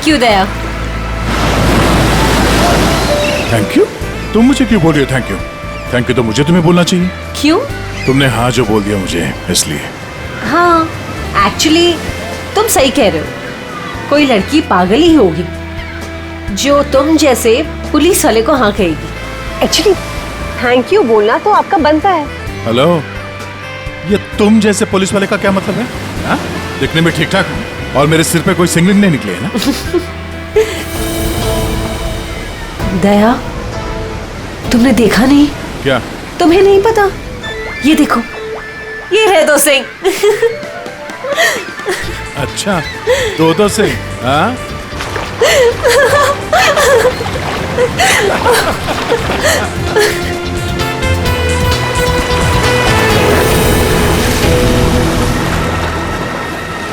You Daya. Thank you? तुम मुझे क्यों बोल रही हो थैंक यू? थैंक यू तो मुझे तुम्हें बोलना चाहिए। क्यों? तुमने हाँ जो बोल दिया मुझे इसलिए। हाँ, एक्चुअली तुम सही कह रहे हो। कोई लड़की पागल ही होगी जो तुम जैसे पुलिस वाले को हाँ कहेगी। एक्चुअली थैंक यू बोलना तो आपका बनता है। हेलो, ये तुम जैसे पुलिस वाले का क्या मतलब है? हाँ? दिखने में ठीक ठाक हूँ और मेरे सिर पे कोई सिंगलिंग नहीं निकले है ना? दया, तुमने देखा नहीं? क्या? तुम्हें नहीं पता? ये देखो, ये है दो सिंह। अच्छा, दो सिंह? हाँ?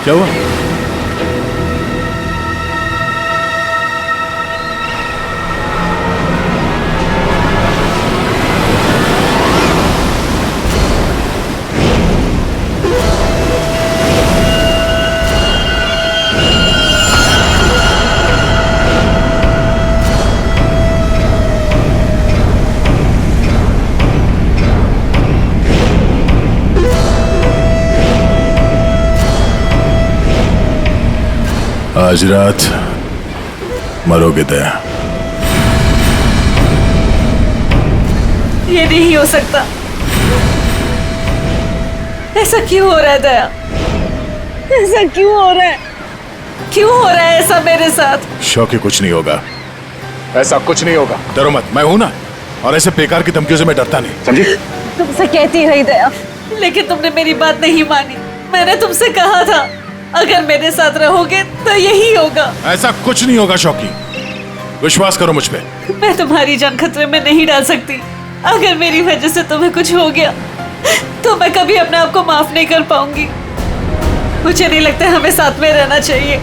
क्या हुआ? आज रात मरोगे दया। ये नहीं हो सकता। ऐसा क्यों हो रहा है दया? ऐसा क्यों हो रहा है? क्यों हो रहा है ऐसा मेरे साथ? शौकी, कुछ नहीं होगा, ऐसा कुछ नहीं होगा, डरो मत, मैं हूं ना। और ऐसे बेकार की धमकियों से मैं डरता नहीं, समझी? तुमसे कहती रही दया, लेकिन तुमने मेरी बात नहीं मानी। मैंने तुमसे कहा था अगर मेरे साथ रहोगे तो यही होगा। ऐसा कुछ नहीं होगा शौकी, विश्वास करो मुझ पे। मैं तुम्हारी जान खतरे में नहीं डाल सकती। अगर मेरी वजह से तुम्हें कुछ हो गया तो मैं कभी अपने आप को माफ नहीं कर पाऊंगी। मुझे नहीं लगता हमें साथ में रहना चाहिए।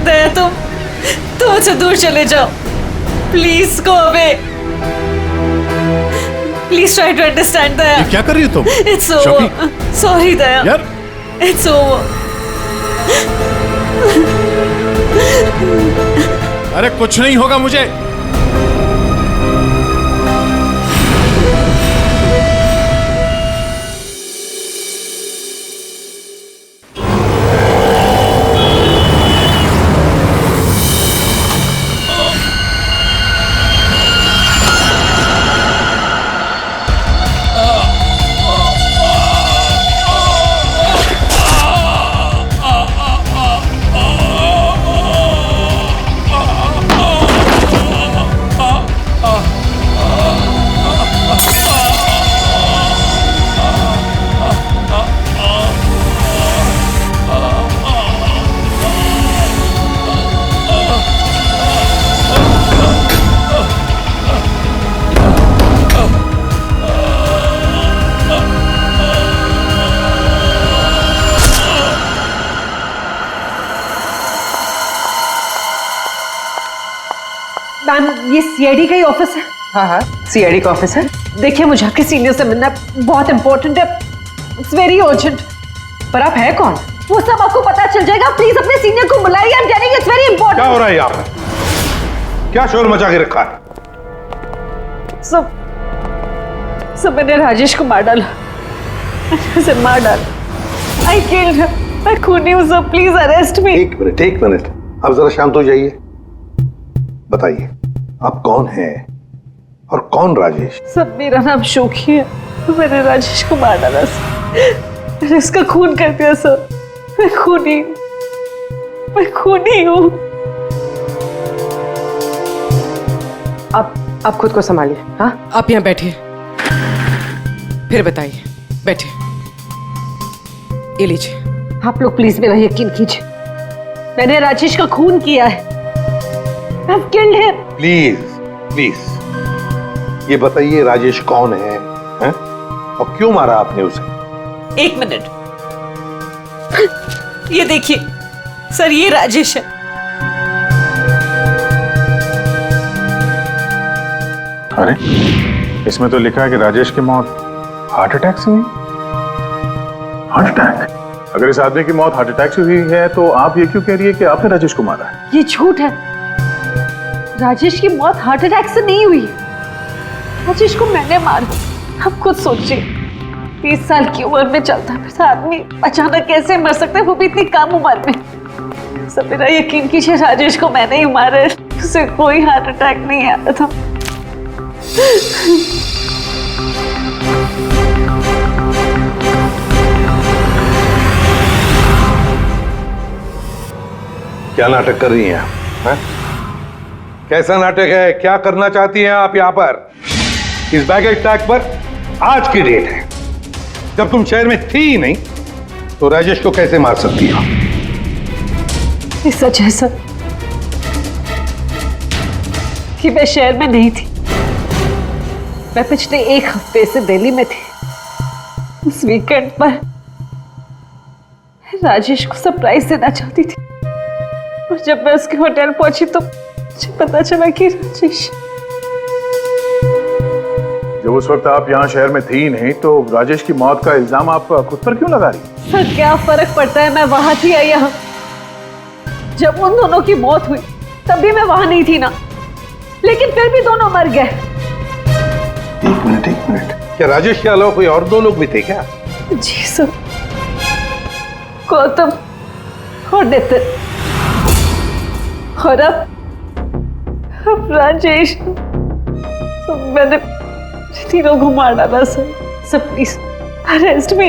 दया, तुम मुझसे दूर चले जाओ। Please go away. Please try to understand Daya. ये क्या कर रही हो तुम? It's over. सॉरी दया। यार, इट्स ओवर। अरे कुछ नहीं होगा मुझे। मैम, ये सीआईडी का ही ऑफिस है। हाँ हाँ, सीआईडी का ऑफिस है। देखिए, मुझे आपके सीनियर से मिलना बहुत इंपॉर्टेंट है। It's very urgent. पर आप है कौन? वो सब आपको पता चल जाएगा। प्लीज अपने सीनियर को बुलाइए। I am telling it's very important. क्या हो रहा है यहाँ पे? क्या शोर मचा के रखा है? सब मैंने राजेश को मार डाला। उसे मार डाला। I killed him. मैं खूनी हूँ सर, प्लीज अरेस्ट मी। एक मिनट, अब जरा शांत हो जाइए। बताइए, आप कौन हैं और कौन राजेश? सब, मेरा नाम शोकी है। मैंने राजेश को मार डाला सर। मैंने इसका खून कर दिया सर। मैं खूनी हूँ। आप खुद को संभालिए। हाँ, आप यहाँ बैठिए, फिर बताइए। बैठिए, ये लीजिए। आप लोग प्लीज मेरा यकीन कीजिए। मैंने राजेश का खून किया है। I've killed him. प्लीज ये बताइए, राजेश कौन है? और क्यों मारा आपने उसे? एक मिनट, ये देखिए सर, ये राजेश है। अरे, इसमें तो लिखा है कि राजेश की मौत हार्ट अटैक से हुई। Heart attack? अगर इस आदमी की मौत हार्ट अटैक से हुई है तो आप ये क्यों कह रही है कि आपने राजेश को मारा है? ये झूठ है। राजेश की मौत हार्ट अटैक से नहीं हुई। राजेश को मैंने मारा। आप खुद सोचिए, 30 साल की उम्र में चलता फिरता आदमी अचानक कैसे मर सकता है, वो भी इतनी कम उम्र में। सब मेरा यकीन कीजिए, राजेश को मैंने ही मारा है। उसे कोई हार्ट अटैक नहीं आया था। क्या नाटक कर रही हैं आप? हैं? कैसा नाटक है? क्या करना चाहती हैं आप यहाँ पर? इस बैगेज टैग पर आज की डेट है। जब तुम शहर में थी ही नहीं तो राजेश को कैसे मार सकती हो? ये सच है सर कि मैं शहर में नहीं थी। मैं पिछले 1 हफ्ते से दिल्ली में थी। उस वीकेंड पर राजेश को सरप्राइज देना चाहती थी, और जब मैं उसके होटल पहुंची तो मुझे पता चला कि राजेश। जब उस वक्त आप यहाँ शहर में थी नहीं तो राजेश की मौत का इल्जाम आप खुद पर क्यों लगा रही? सर क्या फर्क पड़ता है, मैं वहां थी या यहाँ। जब उन दोनों की मौत हुई तब भी मैं वहां नहीं थी ना, लेकिन फिर भी दोनों मर गए। एक मिनट, क्या राजेश के अलावा कोई और 2 लोग भी थे क्या? जी सर, गौतम और नितिन, और अब राजेश। तो मैंने तीनों को मार डाला सर। सर प्लीज अरेस्ट मी।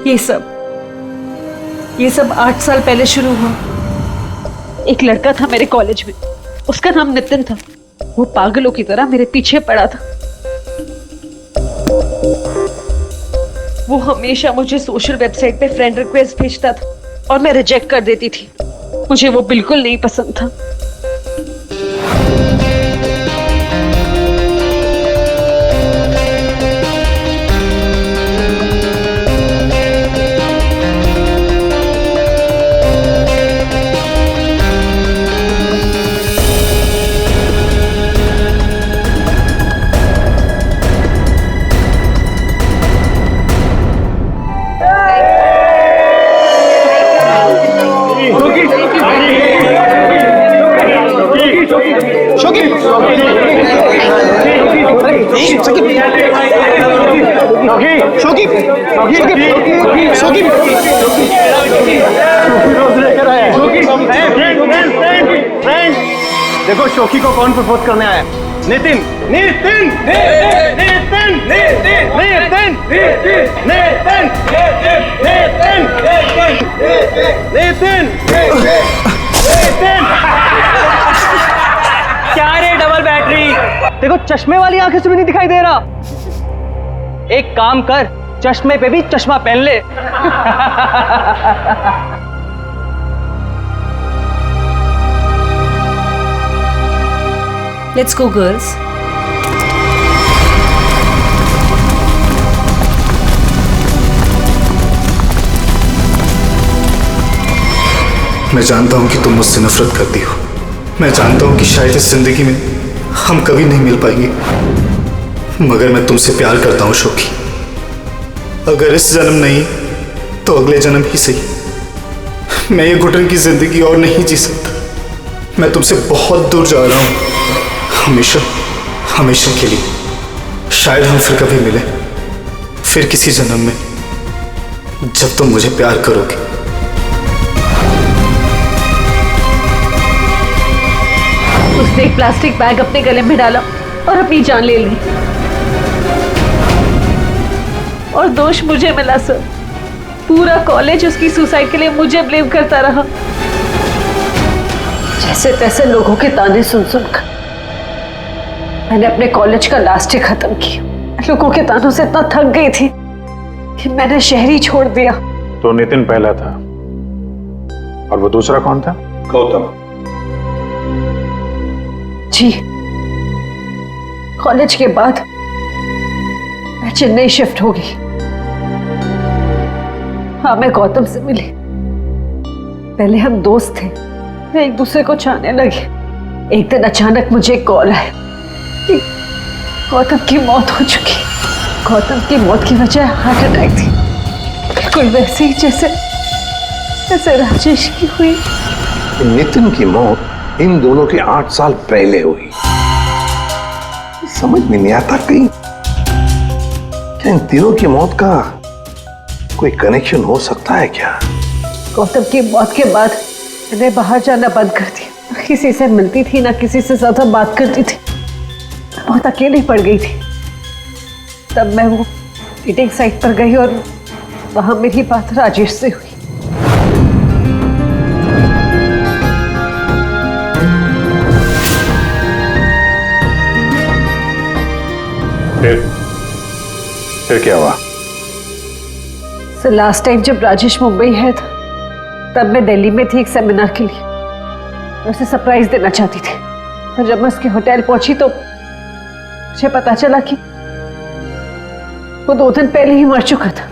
ये सब 8 साल पहले शुरू हुआ। एक लड़का था मेरे कॉलेज में, उसका नाम नितिन था। वो पागलों की तरह मेरे पीछे पड़ा था। वो हमेशा मुझे सोशल वेबसाइट पे फ्रेंड रिक्वेस्ट भेजता था और मैं रिजेक्ट कर देती थी। मुझे वो बिल्कुल नहीं पसंद था। देखो शोकी को कौन प्रपोज करने आया? नितिन। नितिन नितिन नितिन नितिन नितिन नितिन नितिन। क्या रे डबल बैटरी? देखो चश्मे वाली आंखें से भी नहीं दिखाई दे रहा। एक काम कर, चश्मे पे भी चश्मा पहन ले। Let's go, girls. मैं जानता हूं कि तुम मुझसे नफरत करती हो। मैं जानता हूं कि शायद इस जिंदगी में हम कभी नहीं मिल पाएंगे, मगर मैं तुमसे प्यार करता हूं शोकी। अगर इस जन्म नहीं तो अगले जन्म ही सही। मैं ये घुटन की जिंदगी और नहीं जी सकता। मैं तुमसे बहुत दूर जा रहा हूं, हमेशा हमेशा के लिए। शायद हम फिर कभी मिले, फिर किसी जन्म में, जब तुम मुझे प्यार करोगे। उसने एक प्लास्टिक बैग अपने गले में डाला और अपनी जान ले ली, और दोष मुझे मिला सर। पूरा कॉलेज उसकी सुसाइड के लिए मुझे ब्लेम करता रहा। जैसे तैसे लोगों के ताने सुन सुनकर मैंने अपने कॉलेज का लास्ट ईयर खत्म किया। लोगों के तानों से इतना थक गई थी कि मैंने शहर ही छोड़ दिया। तो नितिन पहला था, और वो दूसरा कौन था? गौतम। जी, कॉलेज के बाद मैं चेन्नई शिफ्ट हो गई। हाँ, मैं गौतम से मिली। पहले हम दोस्त थे, मैं एक दूसरे को चाहने लगे। एक दिन अचानक मुझे कॉल आया कि गौतम की मौत हो चुकी। गौतम की मौत की वजह हार्ट अटैक थी, बिल्कुल वैसे ही जैसे जैसे राजेश की हुई। नितिन की मौत इन दोनों के 8 साल पहले हुई। समझ में नहीं आता कहीं क्या इन तीनों की मौत का कोई कनेक्शन हो सकता है क्या? गौतम की मौत के बाद मैंने बाहर जाना बंद कर दिया, ना किसी से मिलती थी ना किसी से ज्यादा बात करती थी, बहुत अकेली पड़ गई थी। तब मैं वो मीटिंग साइट पर गई और वहां मेरी बात राजेश से हुई। फिर क्या हुआ? लास्ट टाइम जब राजेश मुंबई है था, तब मैं दिल्ली में थी एक सेमिनार के लिए। मैं उसे सरप्राइज देना चाहती थी, और जब मैं उसके होटल पहुंची तो मुझे पता चला कि वो 2 दिन पहले ही मर चुका था।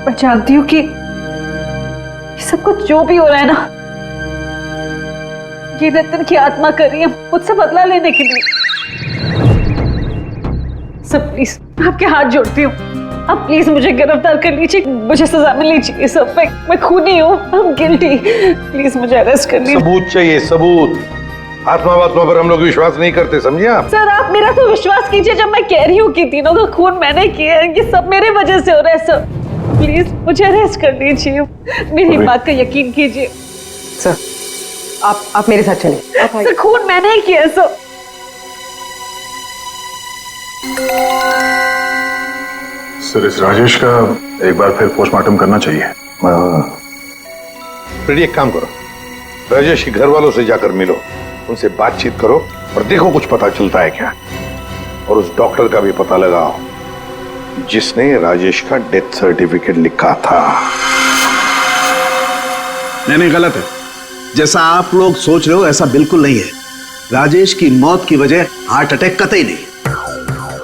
मैं जानती हूँ कि सब कुछ जो भी हो रहा है ना, ये नितिन की आत्मा कर रही है मुझसे बदला लेने के लिए। सब प्लीज आपके हाथ जोड़ती हूँ, आप प्लीज मुझे गिरफ्तार कर लीजिए, मुझे सजा मिलनी चाहिए। सब मैं खूनी हूँ, I'm guilty। प्लीज मुझे अरेस्ट कर लीजिए। सबूत चाहिए, सबूत। आत्मा वात्मा पर हम लोग विश्वास नहीं करते, समझे आप? सर आप मेरा तो विश्वास कीजिए, जब मैं कह रही हूँ कि तीनों का खून मैंने किया है, ये सब मेरे वजह से हो रहा है। सर प्लीज मुझे अरेस्ट कर लीजिए, मेरी बात का यकीन कीजिए। सर आप मेरे साथ चलिए। सर खून मैंने ही किया है सर। सर इस राजेश का एक बार फिर पोस्टमार्टम करना चाहिए। फिर एक काम करो, राजेश के घर वालों से जाकर मिलो, उनसे बातचीत करो और देखो कुछ पता चलता है क्या। और उस डॉक्टर का भी पता लगाओ जिसने राजेश का डेथ सर्टिफिकेट लिखा था। नहीं गलत है। जैसा आप लोग सोच रहे हो ऐसा बिल्कुल नहीं है। राजेश की मौत की वजह हार्ट अटैक कतई नहीं।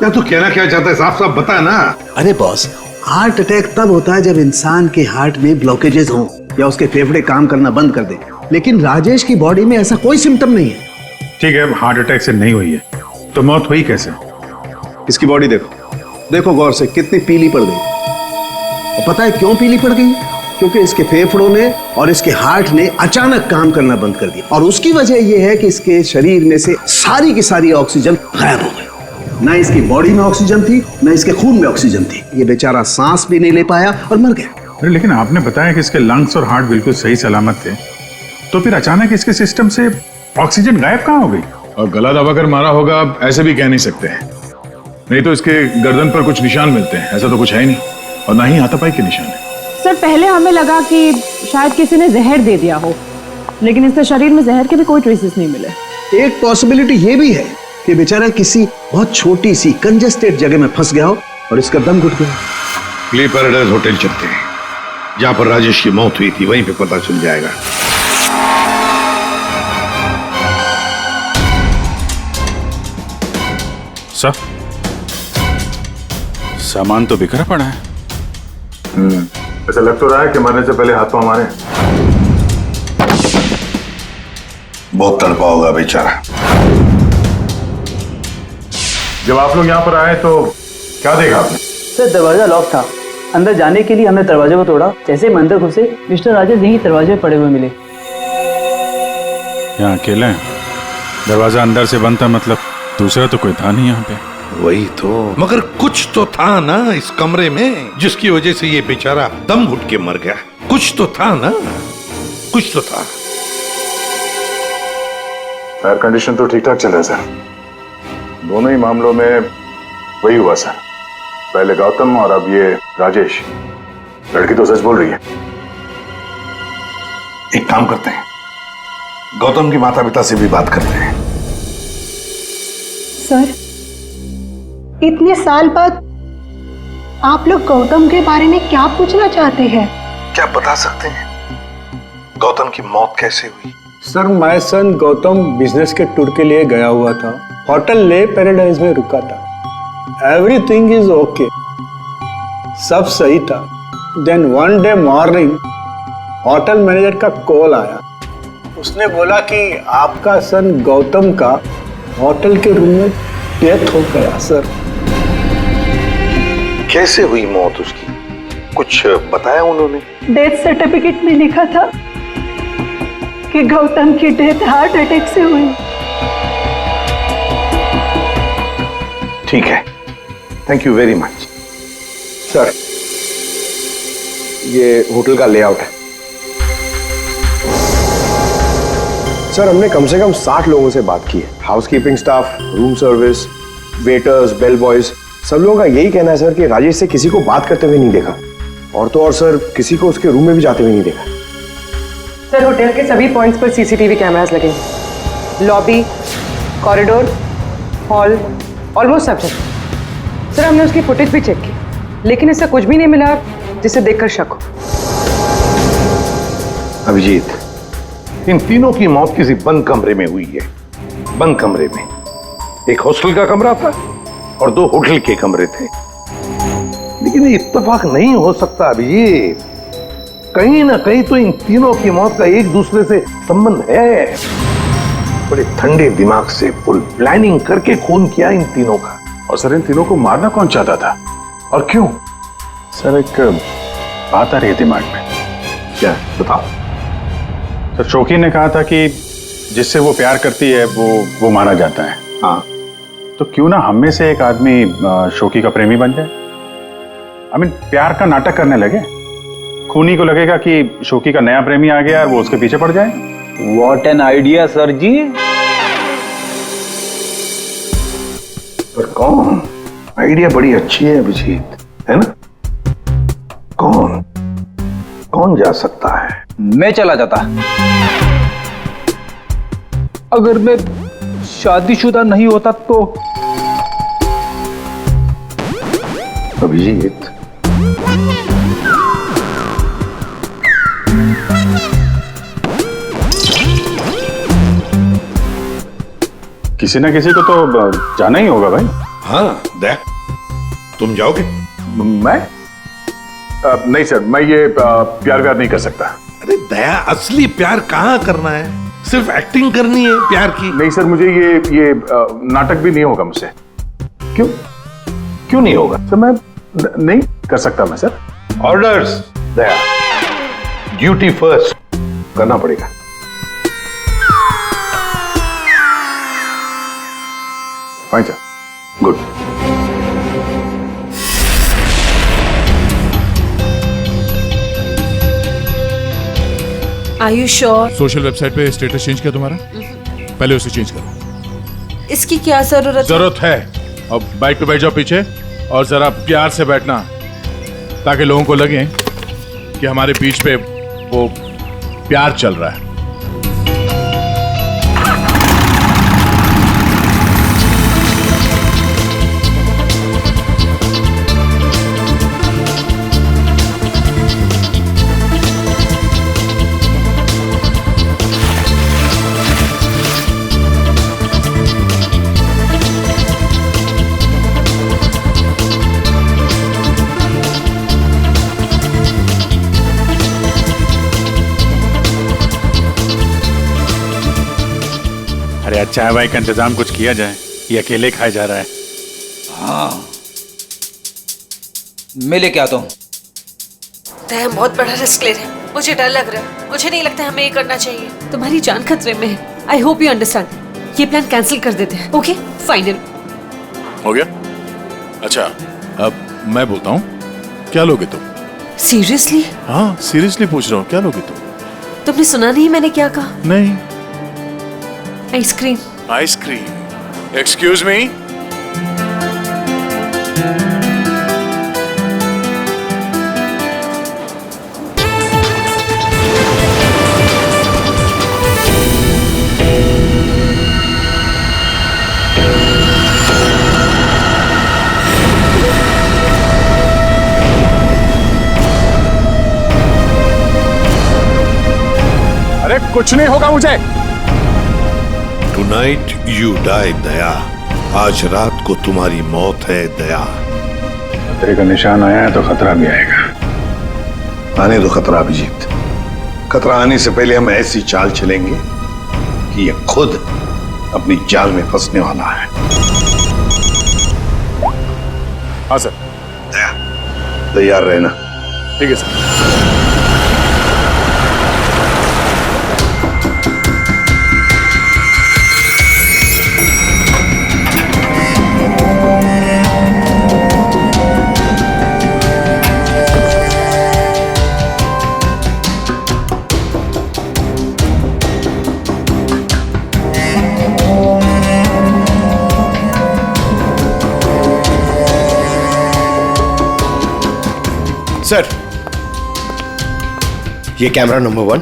या तू कहना क्या चाहता है, साफ साफ बता ना। अरे बॉस, हार्ट अटैक तब होता है जब इंसान के हार्ट में ब्लॉकेजेस हो या उसके फेफड़े काम करना बंद कर दे, लेकिन राजेश की बॉडी में ऐसा कोई सिम्टम नहीं है। ठीक है, हार्ट अटैक से नहीं हुई है तो मौत हुई कैसे? इसकी बॉडी देखो गौर से, कितनी पीली पड़ गई। और पता है क्यों पीली पड़ गई? क्योंकि इसके फेफड़ों ने और इसके हार्ट ने अचानक काम करना बंद कर दिया, और उसकी वजह यह है कि इसके शरीर में से सारी की सारी ऑक्सीजन गायब हो गई। ना इसकी बॉडी में ऑक्सीजन थी, ना इसके खून में ऑक्सीजन थी। ये बेचारा सांस भी नहीं ले पाया और मर गया। अरे लेकिन आपने बताया कि इसके लंग्स और हार्ट बिल्कुल सही सलामत थे, तो फिर अचानक इसके सिस्टम से ऑक्सीजन गायब कहाँ हो गई? और गला दबाकर मारा होगा ऐसे भी कह नहीं सकते हैं, नहीं तो इसके गर्दन पर कुछ निशान मिलते हैं, ऐसा तो कुछ है ही नहीं, और ना ही हाथापाई के निशान है। सर पहले हमें लगा कि शायद किसी ने जहर दे दिया हो, लेकिन इसके शरीर में जहर के भी कोई ट्रेसेस नहीं मिले। एक पॉसिबिलिटी ये भी है कि बेचारा किसी बहुत छोटी सी कंजेस्टेड जगह में फंस गया हो और इसका दम घुट गया। ग्ली पैराडाइज होटल चलते हैं, जहां पर राजेश की मौत हुई थी, वहीं पे पता चल जाएगा। सर सामान तो बिखरा पड़ा है। ऐसा लग तो रहा है कि मरने से पहले हाथ पांव मारे। बहुत तड़पा होगा बेचारा। जब आप लोग यहाँ पर आए तो क्या देखा आपने? सर दरवाजा लॉक था, अंदर जाने के लिए हमने दरवाजे को तोड़ा। जैसे हम अंदर घुसे, मिस्टर राजेश यहीं दरवाजे पे पड़े हुए मिले। यहाँ अकेले हैं, दरवाजा अंदर से बंद था, मतलब दूसरा तो कोई था नहीं यहाँ पे। वही तो, मगर कुछ तो था ना इस कमरे में जिसकी वजह से ये बेचारा दम घुट के मर गया। कुछ तो था ना, कुछ तो था। एयर कंडीशन तो ठीक ठाक चल रहा है सर। दोनों ही मामलों में वही हुआ सर, पहले गौतम और अब ये राजेश। लड़की तो सच बोल रही है। एक काम करते हैं, गौतम के माता पिता से भी बात करते हैं। सर इतने साल बाद आप लोग गौतम के बारे में क्या पूछना चाहते हैं? क्या बता सकते हैं गौतम की मौत कैसे हुई? Sir my son Gautam business के टूर के लिए गया हुआ था, होटल ले पैराडाइज में रुका था। एवरीथिंग इज ओके, सब सही था। Then one day morning hotel manager का कॉल आया। उसने बोला कि आपका सन गौतम का होटल के रूम में डेथ हो गया सर। कैसे हुई मौत उसकी, कुछ बताया उन्होंने? डेथ सर्टिफिकेट में लिखा था कि गौतम की डेथ हार्ट अटैक से हुई। ठीक है, thank you very much. Sir, ये होटल का लेआउट है। सर, हमने कम से कम 60 लोगों से बात की है। Housekeeping staff, room service, waiters, bellboys, सब लोगों का यही कहना है सर कि राजेश से किसी को बात करते हुए नहीं देखा, और तो और सर किसी को उसके रूम में भी जाते हुए नहीं देखा। सर, होटल के सभी पॉइंट्स पर सीसीटीवी कैमरास लगे हैं। लॉबी, कॉरिडोर, हॉल, ऑलमोस्ट सब जगह। सर, हमने उसकी फुटेज भी चेक की, लेकिन ऐसा कुछ भी नहीं मिला जिसे देखकर शक हो। अभिजीत, इन तीनों की मौत किसी बंद कमरे में हुई है। बंद कमरे में एक हॉस्टल का कमरा था और 2 होटल के कमरे थे। लेकिन ये इत्तेफाक नहीं हो सकता अभिजीत, कहीं ना कहीं तो इन तीनों की मौत का एक दूसरे से संबंध है। बड़े ठंडे दिमाग से फुल प्लानिंग करके खून किया इन तीनों का। और सर, इन तीनों को मारना कौन चाहता था और क्यों? सर, एक बात आ रही है दिमाग में। क्या, बताओ। सर, शोकी ने कहा था कि जिससे वो प्यार करती है वो मारा जाता है। हाँ, तो क्यों ना हम में से एक आदमी शोकी का प्रेमी बन जाए। प्यार का नाटक करने लगे। खूनी को लगेगा कि शोकी का नया प्रेमी आ गया और वो उसके पीछे पड़ जाए। व्हाट एन आइडिया सर जी। पर कौन? आइडिया बड़ी अच्छी है अभिजीत, है ना? कौन जा सकता है? मैं चला जाता। अगर मैं शादीशुदा नहीं होता तो। अभिजीत, किसी ना किसी को तो जाना ही होगा भाई। हाँ, देख, तुम जाओगे? मैं नहीं सर, मैं ये प्यार व्यार नहीं कर सकता। अरे दया, असली प्यार कहाँ करना है, सिर्फ एक्टिंग करनी है प्यार की। नहीं सर, मुझे ये नाटक भी नहीं होगा मुझसे। क्यों नहीं होगा? सर, मैं नहीं कर सकता मैं सर। ऑर्डर्स दया, ड्यूटी फर्स्ट करना पड़ेगा। Fine sir, good. Are you sure? Social website पे स्टेटस चेंज किया तुम्हारा? पहले उसे चेंज करो। इसकी क्या जरूरत है? अब बाइक पे बैठ जाओ पीछे और जरा प्यार से बैठना, ताकि लोगों को लगे कि हमारे बीच पे वो प्यार चल रहा है। अरे चाय वाय का इंतजाम कुछ किया जाए, ये अकेले खाया जा रहा है। हाँ, मैं लेके आता हूँ। हम बहुत बड़ा रिस्क ले रहे हैं, मुझे डर लग रहा है। मुझे नहीं लगता हमें ये करना चाहिए। तुम्हारी जान खतरे में है। I hope you understand. ये प्लान कैंसिल कर देते हैं। ओके, फाइनल हो गया? अच्छा, अब मैं बोलता हूँ, क्या लोगे तुम? सीरियसली? हाँ, सीरियसली पूछ रहा हूँ, क्या लोगे तुम? तुमने सुना नहीं मैंने क्या कहा? नहीं। आइसक्रीम। आइसक्रीम? Excuse me? अरे कुछ नहीं होगा मुझे। टुनाइट यू डाई दया, आज रात को तुम्हारी मौत है दया। खतरे का निशान आया है तो खतरा भी आएगा। आने दो खतरा अभिजीत। खतरा आने से पहले हम ऐसी चाल चलेंगे कि ये खुद अपनी जाल में फंसने वाला है। हाँ सर। दया, तैयार रहना। ठीक है सर। सर, ये कैमरा नंबर 1,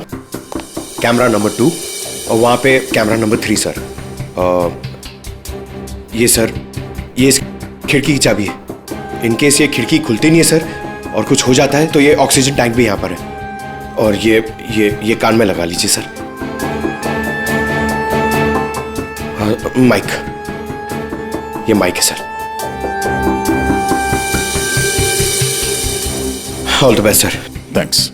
कैमरा नंबर 2 और वहां पे कैमरा नंबर 3 सर। ये सर, ये इस खिड़की की चाबी है। इनकेस ये खिड़की खुलती नहीं है सर और कुछ हो जाता है तो ये ऑक्सीजन टैंक भी यहाँ पर है। और ये कान में लगा लीजिए सर। माइक, ये माइक है sir. All the best sir. Thanks.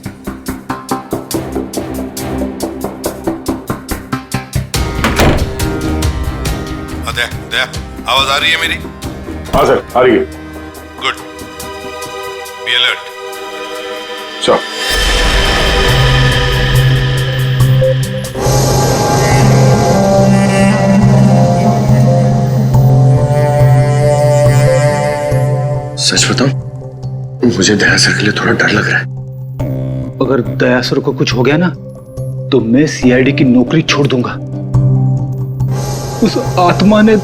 Daya, आवाज आ रही है मेरी? हाँ सर, आ रही है। Good, be alert. श्योर। सच बताऊं, मुझे दया सर के लिए थोड़ा डर लग रहा है। अगर दया सर को कुछ हो गया ना तो मैं सीआईडी की नौकरी छोड़ दूंगा। उस आत्मा ने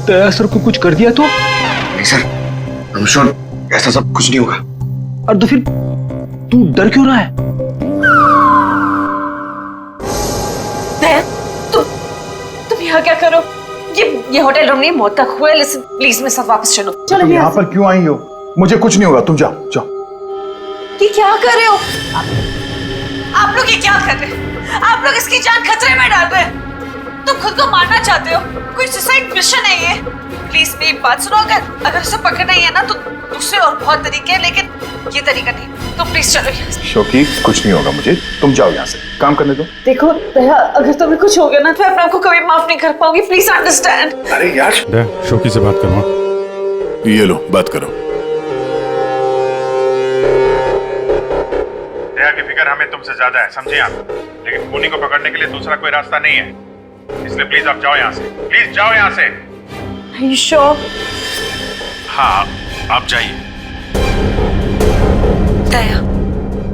दया सर को कुछ कर दिया तो? नहीं सर, आई एम श्योर ऐसा सब कुछ नहीं होगा। और तो फिर तू डर क्यों रहा है? दया, तुम यहाँ क्या करो? ये होटल रूम नहीं, मौत तक हुआ है। लिसन प्लीज, मेरे साथ वापस चलो। तुम यहाँ पर क्यों आई हो? मुझे कुछ नहीं होगा, तुम जाओ जाओ। ये क्या कर रहे हो आप लोग? ये क्या कर रहे हो आप लोग? इसकी जान खतरे में डाल रहे हैं। तुम खुद को मारना चाहते हो? कोई सुसाइड मिशन है ये? प्लीज मेरी बात सुनो। अगर उसे पकड़ना ही है ना तो दूसरे और बहुत तरीके हैं, लेकिन ये तरीका नहीं। तो प्लीज चलो यहाँ से। शोकी, कुछ नहीं होगा मुझे, तुम जाओ यहाँ से, काम करने दो। देखो दया, अगर तुम्हें कुछ हो गया ना तो मैं अपने आप को कभी माफ नहीं कर पाऊंगी। Please understand. अरे यार, शोकी से बात करो। ये लो, बात करो। दया की फिक्र हमें तुमसे ज्यादा है, समझे आप? लेकिन खूनी को पकड़ने के लिए दूसरा कोई रास्ता नहीं है, इसलिए प्लीज आप जाओ यहाँ से। प्लीज जाओ यहाँ से। Are you sure? हाँ, आप जाइए। दया,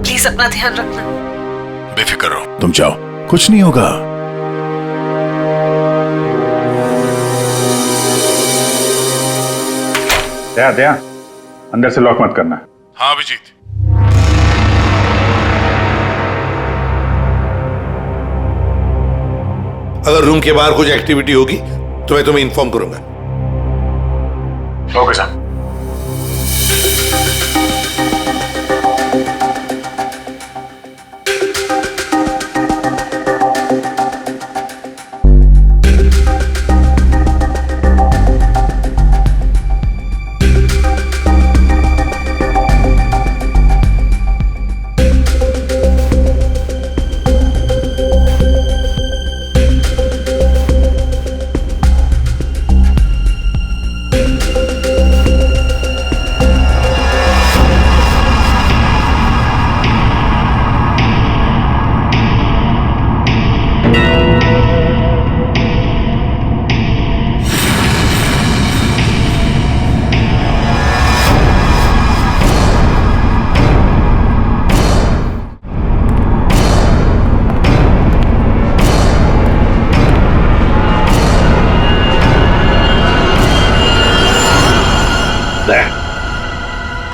प्लीज अपना ध्यान रखना। बेफिक्र रहो, तुम जाओ, कुछ नहीं होगा। दया, दया, अंदर से लॉक मत करना। हाँ अभिजीत। अगर रूम के बाहर कुछ एक्टिविटी होगी तो मैं तुम्हें इन्फॉर्म करूंगा। Okay sir.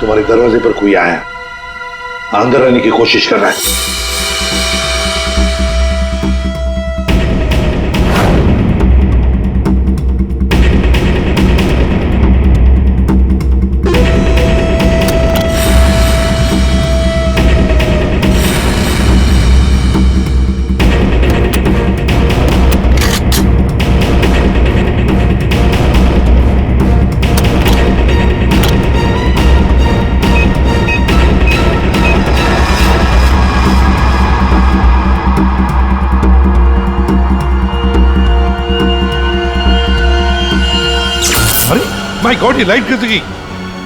तुम्हारे दरवाजे पर कोई आया, अंदर आने की कोशिश कर रहा है। गॉड, ये लाइट कैसे गई?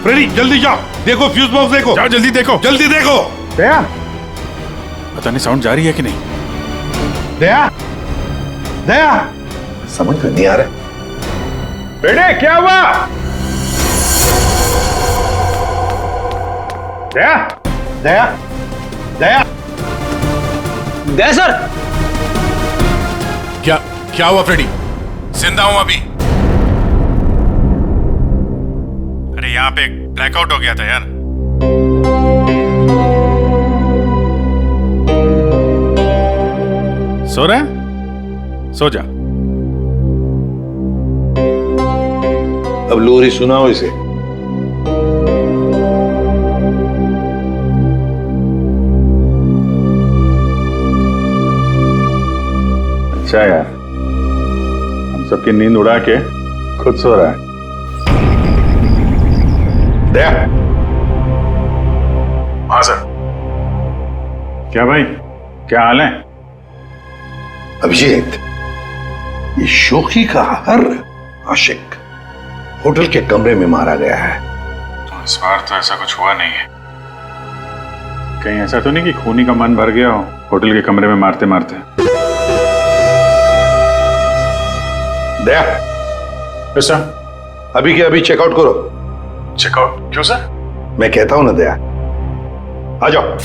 फ्रेडी जल्दी जाओ, देखो फ्यूज बॉक्स देखो। जाओ जल्दी देखो। जल्दी देखो। दया, पता नहीं साउंड जा रही है कि नहीं। दया, दया, समझ में नहीं आ रहा। बेटे क्या हुआ? दया, दया, दया, दया सर। क्या हुआ फ्रेडी? जिंदा हूं अभी। अरे यहाँ पे ब्लैकआउट हो गया था यार। सो रहा है? सो जा। अब लोरी सुनाओ इसे। अच्छा यार, हम सबकी नींद उड़ा के खुद सो रहा है। दया। हाँ सर। क्या भाई, क्या हाल है? अभिजीत, ये शोखी का हर आशिक होटल के कमरे में मारा गया है। तो इस बार तो ऐसा कुछ हुआ नहीं है। कहीं ऐसा तो नहीं कि खूनी का मन भर गया हो होटल के कमरे में मारते मारते? दया, सर। अभी के अभी चेकआउट करो। चेकआउट? क्यों सर? मैं कहता हूं ना दया, आ जाओ।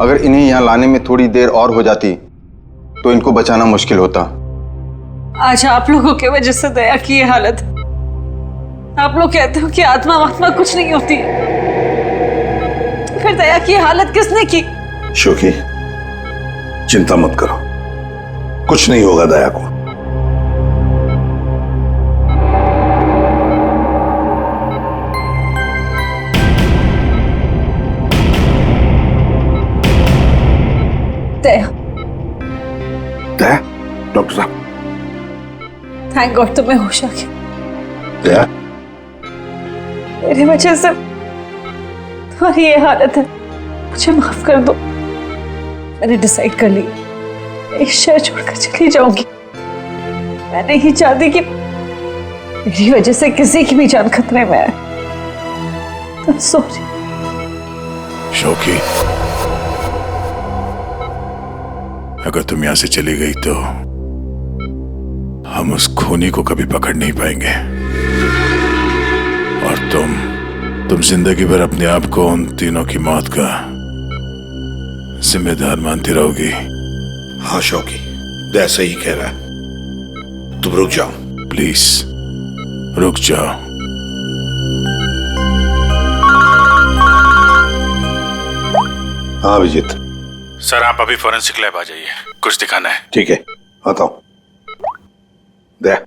अगर इन्हें यहाँ लाने में थोड़ी देर और हो जाती तो इनको बचाना मुश्किल होता। आज आप लोगों की वजह से दया की ये हालत। आप लोग कहते हो कि आत्मा आत्मा कुछ नहीं होती, फिर दया की हालत किसने की? शोकी, चिंता मत करो, कुछ नहीं होगा दया को। दया, दया, डॉक्टर साहब। थैंक गॉड तुम्हें होश आ गया। दया, मेरी वजह से तुम्हारी ये हालत है, मुझे माफ कर दो। मैंने डिसाइड कर लिया, इस शहर छोड़कर चली जाऊंगी। मैं नहीं चाहती कि मेरी वजह से किसी की भी जान खतरे में आए। तुम सॉरी। शोकी, अगर तुम यहां से चली गई तो हम उस खूनी को कभी पकड़ नहीं पाएंगे, और तुम जिंदगी भर अपने आप को उन तीनों की मौत का जिम्मेदार मानती रहोगी। हाँ शौकी, दया सही कह रहा है। तुम रुक जाओ प्लीज रुक जाओ। हाँ अभिजीत। सर आप अभी फॉरेंसिक लैब आ जाइए, कुछ दिखाना है। ठीक है आता हूं। दया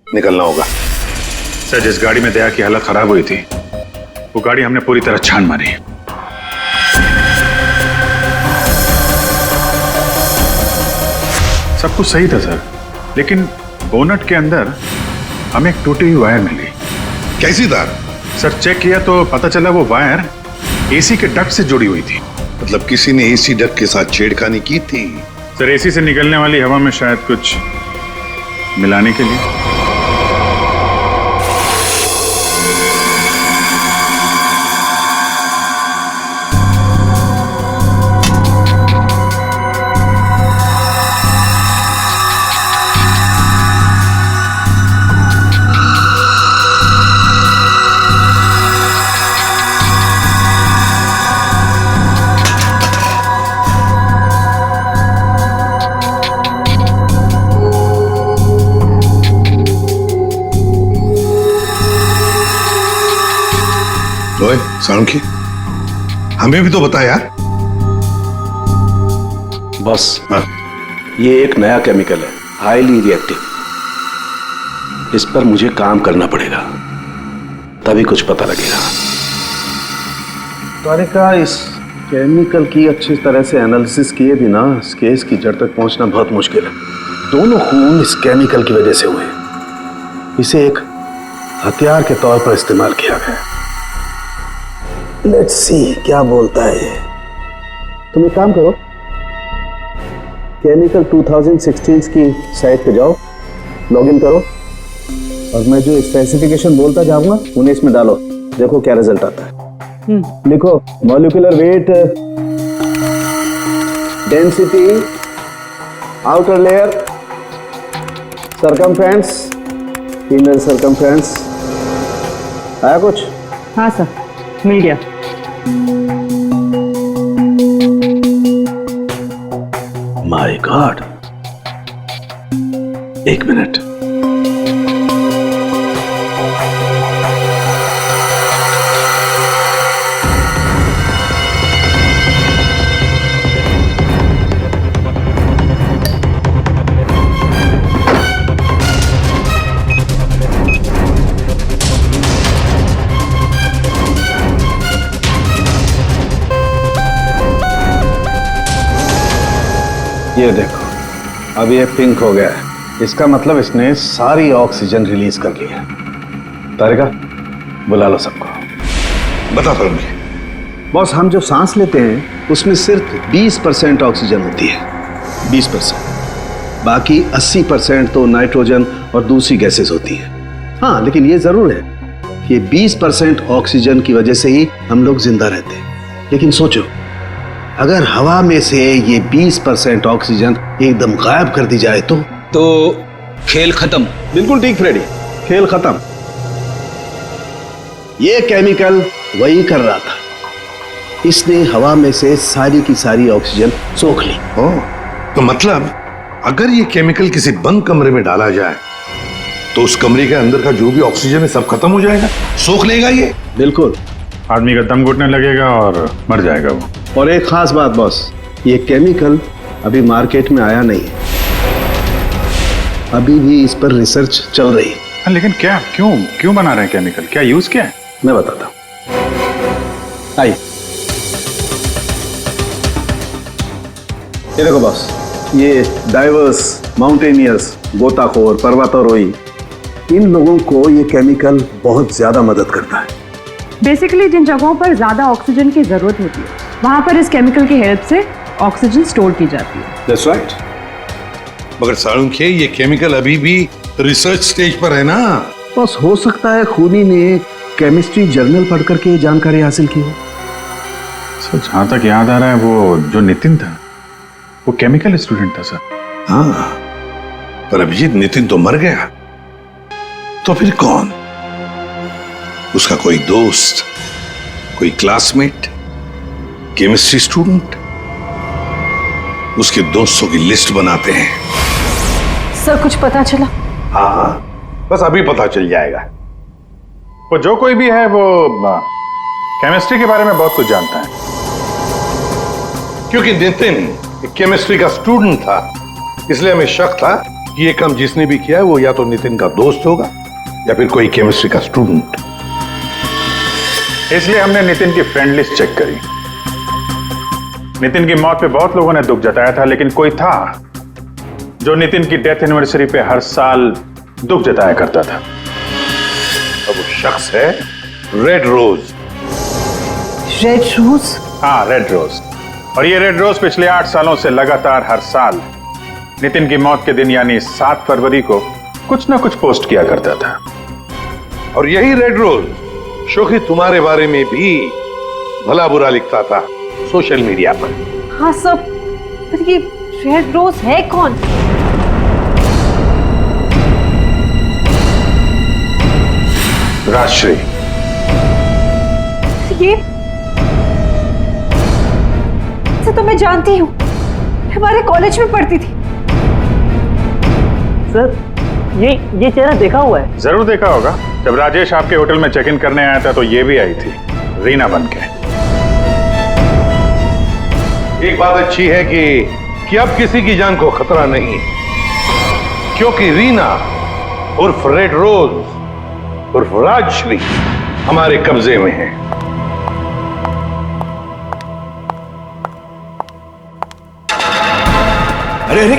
निकलना होगा। सर जिस गाड़ी में दया की हालत खराब हुई थी वो गाड़ी हमने पूरी तरह छान मारी। सब कुछ सही था सर, लेकिन बोनट के अंदर हमें एक टूटी हुई वायर मिली। कैसी तार? सर चेक किया तो पता चला वो वायर एसी के डक्ट से जुड़ी हुई थी। मतलब किसी ने एसी डक्ट के साथ छेड़खानी की थी? सर एसी से निकलने वाली हवा में शायद कुछ मिलाने के लिए। ओए सालुंखी, हमें भी तो बता यार। बस ये एक नया केमिकल है, हाईली रिएक्टिव। इस पर मुझे काम करना पड़ेगा, तभी कुछ पता लगेगा। तारिका, इस केमिकल की अच्छी तरह से एनालिसिस किए बिना इस केस की जड़ तक पहुंचना बहुत मुश्किल है। दोनों खून इस केमिकल की वजह से हुए। इसे एक हथियार के तौर पर इस्तेमाल किया गया। लेट्स सी क्या बोलता है ये। तुम एक काम करो, केमिकल 2016 की साइट पे जाओ, लॉगिन करो और मैं जो स्पेसिफिकेशन बोलता जाऊंगा उन्हें इसमें डालो, देखो क्या रिजल्ट आता है। लिखो molecular weight, density, outer layer, circumference, inner circumference. आया कुछ? हाँ सर, मिल गया। माय गॉड, एक मिनट। ये देखो, अब ये पिंक हो गया है। इसका मतलब इसने सारी ऑक्सीजन रिलीज कर ली है। तारिका, बुला लो सबको। बता पाऊंगी बॉस, हम जो सांस लेते हैं उसमें सिर्फ 20% ऑक्सीजन होती है, 20%। बाकी 80% तो नाइट्रोजन और दूसरी गैसेस होती है। हाँ, लेकिन ये जरूर है कि 20% ऑक्सीजन की वजह से ही हम लोग जिंदा रहते हैं। लेकिन सोचो, अगर हवा में से ये 20% ऑक्सीजन एकदम गायब कर दी जाए तो खेल खत्म। बिल्कुल ठीक फ्रेडी, खेल खत्म। ये केमिकल वही कर रहा था, इसने हवा में से सारी की सारी ऑक्सीजन सोख ली। तो मतलब अगर ये केमिकल किसी बंद कमरे में डाला जाए तो उस कमरे के अंदर का जो भी ऑक्सीजन है सब खत्म हो जाएगा, सोख लेगा ये। बिल्कुल, आदमी का दम घुटने लगेगा और मर जाएगा वो। और एक खास बात बॉस, ये केमिकल अभी मार्केट में आया नहीं है, अभी भी इस पर रिसर्च चल रही है। हाँ, लेकिन क्या, क्यों बना रहे हैं केमिकल, क्या यूज क्या है? मैं बताता हूं, आइए। ये देखो बॉस, ये डाइवर्स, माउंटेनियर्स, गोताखोर, पर्वतारोही, इन लोगों को ये केमिकल बहुत ज्यादा मदद करता है। बेसिकली जिन जगहों पर ज्यादा ऑक्सीजन की जरूरत होती है वहां पर इस केमिकल की हेल्प से ऑक्सीजन स्टोर की जाती है। That's right. मगर सालुंखे, ये केमिकल अभी भी रिसर्च स्टेज पर है ना। बस हो सकता है खूनी ने केमिस्ट्री जर्नल पढ़ करके ये जानकारी हासिल की हो। सर जहां तक याद आ रहा है वो जो नितिन था वो केमिकल स्टूडेंट था सर। हाँ, पर अभिजीत, नितिन तो मर गया, तो फिर कौन? उसका कोई दोस्त, कोई क्लासमेट, केमिस्ट्री स्टूडेंट? उसके दोस्तों की लिस्ट बनाते हैं। सर कुछ पता चला? हाँ, बस अभी पता चल जाएगा। वो जो कोई भी है वो केमिस्ट्री के बारे में बहुत कुछ जानता है। क्योंकि नितिन केमिस्ट्री का स्टूडेंट था, इसलिए हमें शक था कि ये काम जिसने भी किया है वो या तो नितिन का दोस्त होगा या फिर कोई केमिस्ट्री का स्टूडेंट। इसलिए हमने नितिन की फ्रेंड लिस्ट चेक करी। नितिन की मौत पे बहुत लोगों ने दुख जताया था, लेकिन कोई था जो नितिन की डेथ एनिवर्सरी पे हर साल दुख जताया करता था। अब वो शख्स है रेड रोज। Red rose? हाँ, रेड रोज। और ये रेड रोज पिछले 8 सालों से लगातार हर साल नितिन की मौत के दिन यानी 7 फरवरी को कुछ ना कुछ पोस्ट किया करता था। और यही रेड रोज शोखी तुम्हारे बारे में भी भला बुरा लिखता था सोशल मीडिया पर। हाँ सब, पर ये रेड रोज है कौन? राजश्री। ये तो मैं जानती हूँ, हमारे कॉलेज में पढ़ती थी। सर ये चेहरा देखा हुआ है। जरूर देखा होगा। जब राजेश आपके होटल में चेक इन करने आया था तो ये भी आई थी, रीना बनके। एक बात अच्छी है कि अब किसी की जान को खतरा नहीं है, क्योंकि रीना उर्फ रेड रोज उर्फ राजश्री हमारे कब्जे में है। अरे अरे,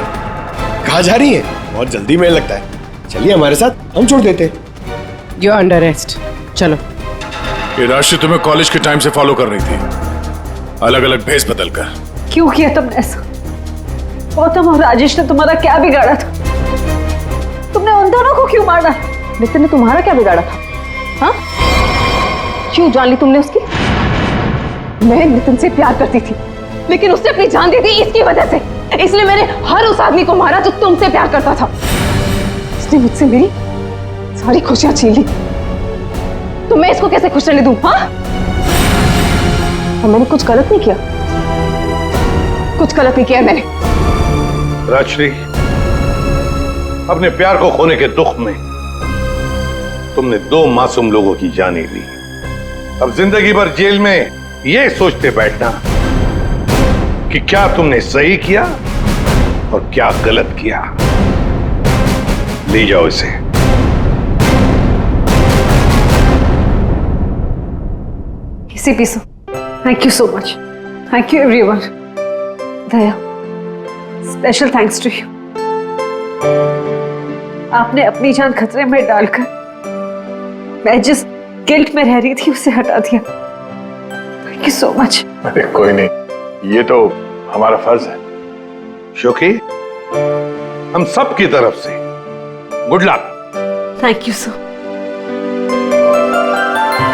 कहाँ जा रही है? बहुत जल्दी में लगता है। चलिए हमारे साथ, हम छोड़ देते हैं। यू अंडर अरेस्ट, चलो। ये राशि तुम्हें कॉलेज के टाइम से फॉलो कर रही थी, अलग अलग भेस बदल कर। क्यों किया तुमने ऐसा? गौतम और राजेश ने तुम्हारा क्या बिगाड़ा था? तुमने उन दोनों को क्यों मारा? नितिन ने तुम्हारा क्या बिगाड़ा था? हाँ, क्यों जान ली तुमने उसकी? मैं नितिन से प्यार करती थी, लेकिन उसने अपनी जान दी थी इसकी वजह से। इसलिए मैंने हर उस आदमी को मारा जो तुमसे प्यार करता था। उसने मुझसे मेरी सारी खुशियां छीन ली, तो मैं इसको कैसे खुश रहने दूं? हाँ, और मैंने कुछ गलत नहीं किया, कुछ गलत नहीं किया मैंने। राजश्री, अपने प्यार को खोने के दुख में तुमने 2 मासूम लोगों की जानें ली। अब जिंदगी भर जेल में ये सोचते बैठना कि क्या तुमने सही किया और क्या गलत किया। ले जाओ इसे। इसी पीसो। Thank you so much. Thank you everyone. Daya, special thanks to you. आपने अपनी जान खतरे में डालकर मैं जिस गिल्ट में रह रही थी उसे हटा दिया। Thank you so much. अरे कोई नहीं, ये तो हमारा फर्ज है। शोखी, हम सब की तरफ से good luck. Thank you sir.